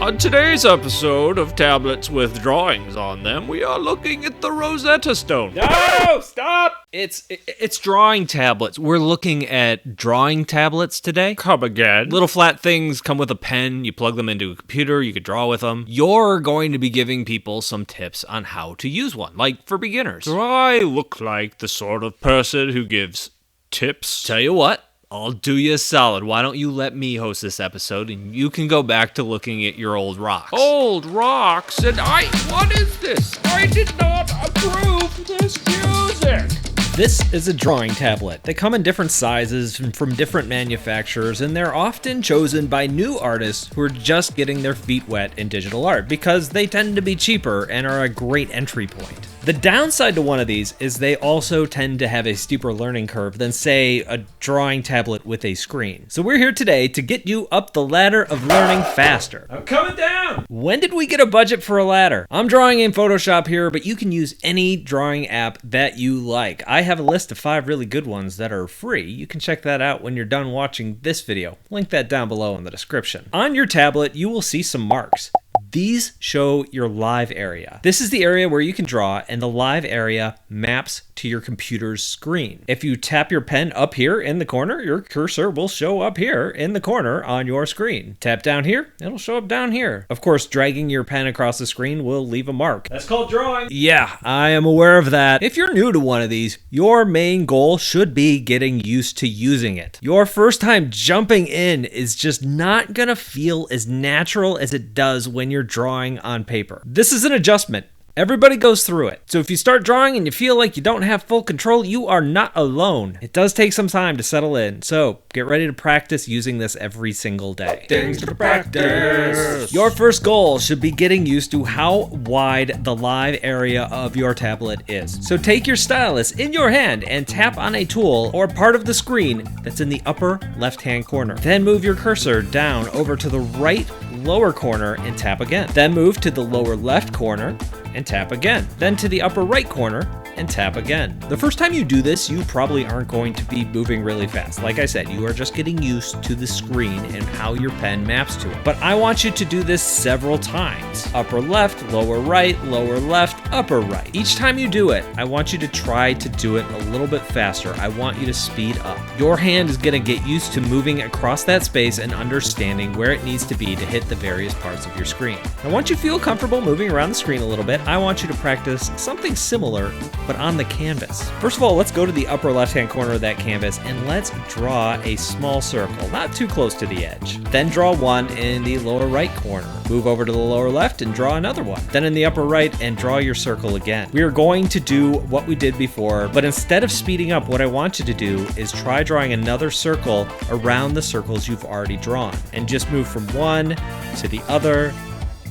On today's episode of Tablets with Drawings on Them, we are looking at the Rosetta Stone. No, stop! It's drawing tablets. We're looking at drawing tablets today. Come again. Little flat things come with a pen. You plug them into a computer. You could draw with them. You're going to be giving people some tips on how to use one, like for beginners. Do I look like the sort of person who gives tips? Tell you what. I'll do you a solid. Why don't you let me host this episode and you can go back to looking at your old rocks. Old rocks? And what is this? I did not approve this music. This is a drawing tablet. They come in different sizes from different manufacturers, and they're often chosen by new artists who are just getting their feet wet in digital art because they tend to be cheaper and are a great entry point. The downside to one of these is they also tend to have a steeper learning curve than, say, a drawing tablet with a screen. So we're here today to get you up the ladder of learning faster. I'm coming down! When did we get a budget for a ladder? I'm drawing in Photoshop here, but you can use any drawing app that you like. I have a list of 5 really good ones that are free. You can check that out when you're done watching this video. Link that down below in the description. On your tablet, you will see some marks. These show your live area. This is the area where you can draw, and the live area maps to your computer's screen. If you tap your pen up here in the corner, your cursor will show up here in the corner on your screen. Tap down here, it'll show up down here. Of course, dragging your pen across the screen will leave a mark. That's called drawing. Yeah, I am aware of that. If you're new to one of these, your main goal should be getting used to using it. Your first time jumping in is just not gonna feel as natural as it does when you're drawing on paper. This is an adjustment. Everybody goes through it. So if you start drawing and you feel like you don't have full control, you are not alone. It does take some time to settle in. So get ready to practice using this every single day. Things to practice. Your first goal should be getting used to how wide the live area of your tablet is. So take your stylus in your hand and tap on a tool or part of the screen that's in the upper left-hand corner. Then move your cursor down over to the right lower corner and tap again. Then move to the lower left corner and tap again. Then to the upper right corner and tap again. The first time you do this, you probably aren't going to be moving really fast. Like I said, you are just getting used to the screen and how your pen maps to it. But I want you to do this several times. Upper left, lower left, upper right. Each time you do it, I want you to try to do it a little bit faster. I want you to speed up. Your hand is gonna get used to moving across that space and understanding where it needs to be to hit the various parts of your screen. Now, once you feel comfortable moving around the screen a little bit, I want you to practice something similar, but on the canvas. First of all, let's go to the upper left-hand corner of that canvas and let's draw a small circle, not too close to the edge. Then draw one in the lower right corner. Move over to the lower left and draw another one. Then in the upper right and draw your circle again. We are going to do what we did before, but instead of speeding up, what I want you to do is try drawing another circle around the circles you've already drawn and just move from one to the other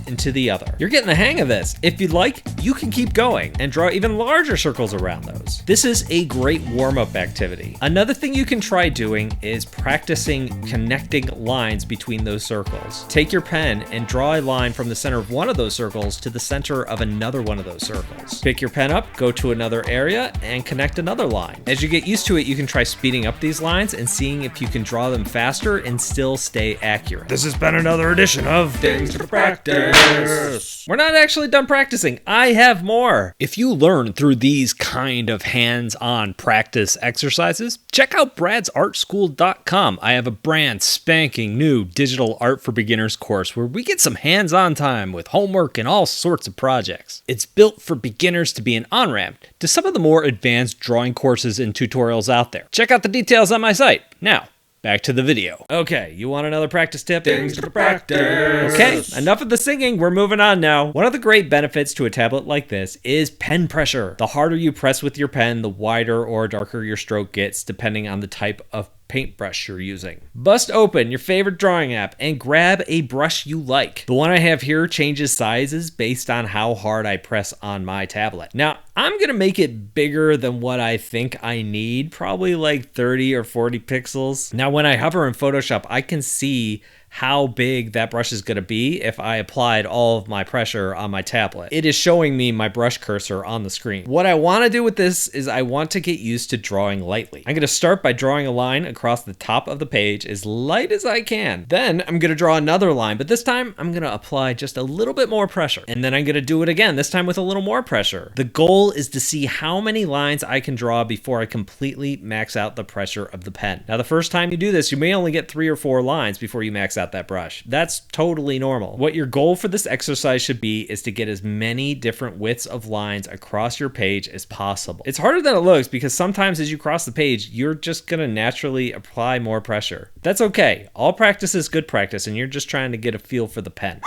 into the other. You're getting the hang of this. If you'd like, you can keep going and draw even larger circles around those. This is a great warm-up activity. Another thing you can try doing is practicing connecting lines between those circles. Take your pen and draw a line from the center of one of those circles to the center of another one of those circles. Pick your pen up, go to another area, and connect another line. As you get used to it, you can try speeding up these lines and seeing if you can draw them faster and still stay accurate. This has been another edition of Things to Practice. We're not actually done practicing. I have more. If you learn through these kind of hands-on practice exercises, check out bradsartschool.com. I have a brand spanking new digital art for beginners course where we get some hands-on time with homework and all sorts of projects. It's built for beginners to be an on-ramp to some of the more advanced drawing courses and tutorials out there. Check out the details on my site. Now, back to the video. Okay, you want another practice tip? Things to practice. Okay, enough of the singing. We're moving on now. One of the great benefits to a tablet like this is pen pressure. The harder you press with your pen, the wider or darker your stroke gets, depending on the type of paintbrush you're using. Bust open your favorite drawing app and grab a brush you like. The one I have here changes sizes based on how hard I press on my tablet. Now, I'm gonna make it bigger than what I think I need, probably like 30 or 40 pixels. Now, when I hover in Photoshop, I can see how big that brush is going to be if I applied all of my pressure on my tablet. It is showing me my brush cursor on the screen. What I want to do with this is I want to get used to drawing lightly. I'm going to start by drawing a line across the top of the page as light as I can. Then I'm going to draw another line, but this time I'm going to apply just a little bit more pressure. And then I'm going to do it again, this time with a little more pressure. The goal is to see how many lines I can draw before I completely max out the pressure of the pen. Now, the first time you do this, you may only get 3 or 4 lines before you max out that brush. That's totally normal. What your goal for this exercise should be is to get as many different widths of lines across your page as possible. It's harder than it looks because sometimes as you cross the page, you're just going to naturally apply more pressure. That's okay. All practice is good practice, and you're just trying to get a feel for the pen.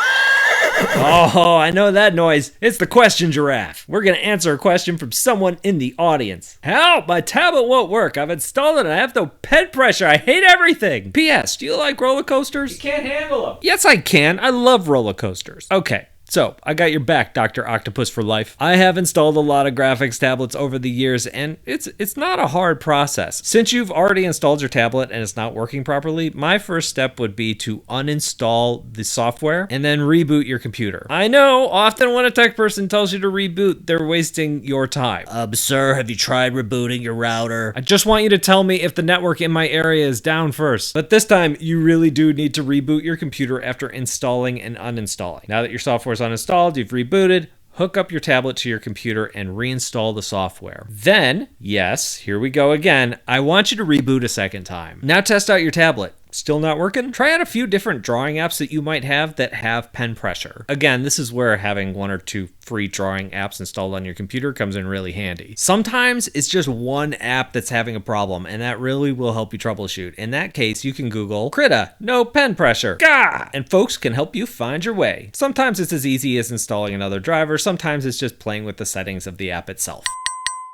Oh, I know that noise. It's the question giraffe. We're going to answer a question from someone in the audience. Help! My tablet won't work. I've installed it and I have no pen pressure. I hate everything. P.S. Do you like roller coasters? You can't handle them. Yes, I can. I love roller coasters. Okay. So, I got your back, Dr. Octopus for life. I have installed a lot of graphics tablets over the years, and it's not a hard process. Since you've already installed your tablet and it's not working properly, my first step would be to uninstall the software and then reboot your computer. I know, often when a tech person tells you to reboot, they're wasting your time. Sir, have you tried rebooting your router? I just want you to tell me if the network in my area is down first. But this time, you really do need to reboot your computer after installing and uninstalling. Now that your software is uninstalled, you've rebooted, hook up your tablet to your computer and reinstall the software. Then, yes, here we go again, I want you to reboot a second time. Now test out your tablet. Still not working? Try out a few different drawing apps that you might have that have pen pressure. Again, this is where having 1 or 2 free drawing apps installed on your computer comes in really handy. Sometimes it's just one app that's having a problem, and that really will help you troubleshoot. In that case, you can Google Krita, no pen pressure, gah! And folks can help you find your way. Sometimes it's as easy as installing another driver, sometimes it's just playing with the settings of the app itself.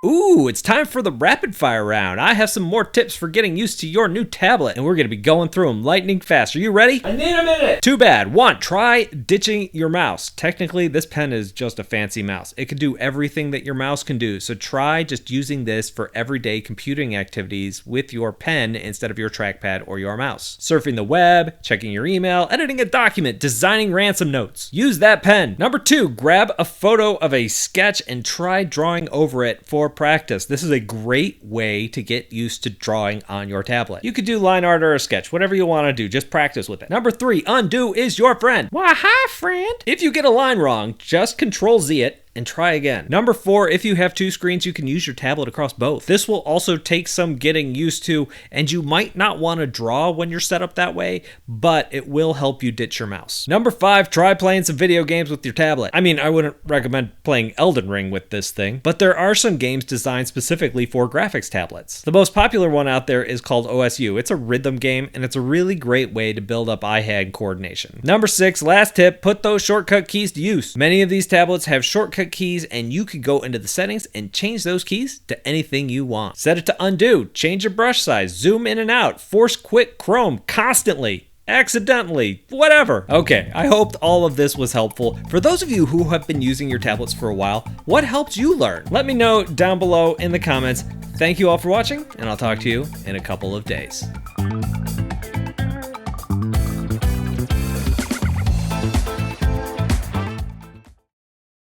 Ooh, it's time for the rapid fire round. I have some more tips for getting used to your new tablet, and we're going to be going through them lightning fast. Are you ready? I need a minute. Too bad. 1, try ditching your mouse. Technically, this pen is just a fancy mouse. It can do everything that your mouse can do, so try just using this for everyday computing activities with your pen instead of your trackpad or your mouse. Surfing the web, checking your email, editing a document, designing ransom notes. Use that pen. Number 2, grab a photo of a sketch and try drawing over it for practice. This is a great way to get used to drawing on your tablet. You could do line art or a sketch, whatever you want to do, just practice with it. Number 3, undo is your friend. Why, hi, friend. If you get a line wrong, just Control-Z it and try again. Number 4, if you have 2 screens, you can use your tablet across both. This will also take some getting used to, and you might not want to draw when you're set up that way, but it will help you ditch your mouse. Number 5, try playing some video games with your tablet. I mean, I wouldn't recommend playing Elden Ring with this thing, but there are some games designed specifically for graphics tablets. The most popular one out there is called OSU. It's a rhythm game, and it's a really great way to build up eye-hand coordination. Number 6, last tip, put those shortcut keys to use. Many of these tablets have shortcut keys, and you can go into the settings and change those keys to anything you want. Set it to undo, change your brush size, zoom in and out, force quit Chrome constantly, accidentally, whatever. Okay, I hoped all of this was helpful. For those of you who have been using your tablets for a while, what helped you learn? Let me know down below in the comments. Thank you all for watching, and I'll talk to you in a couple of days.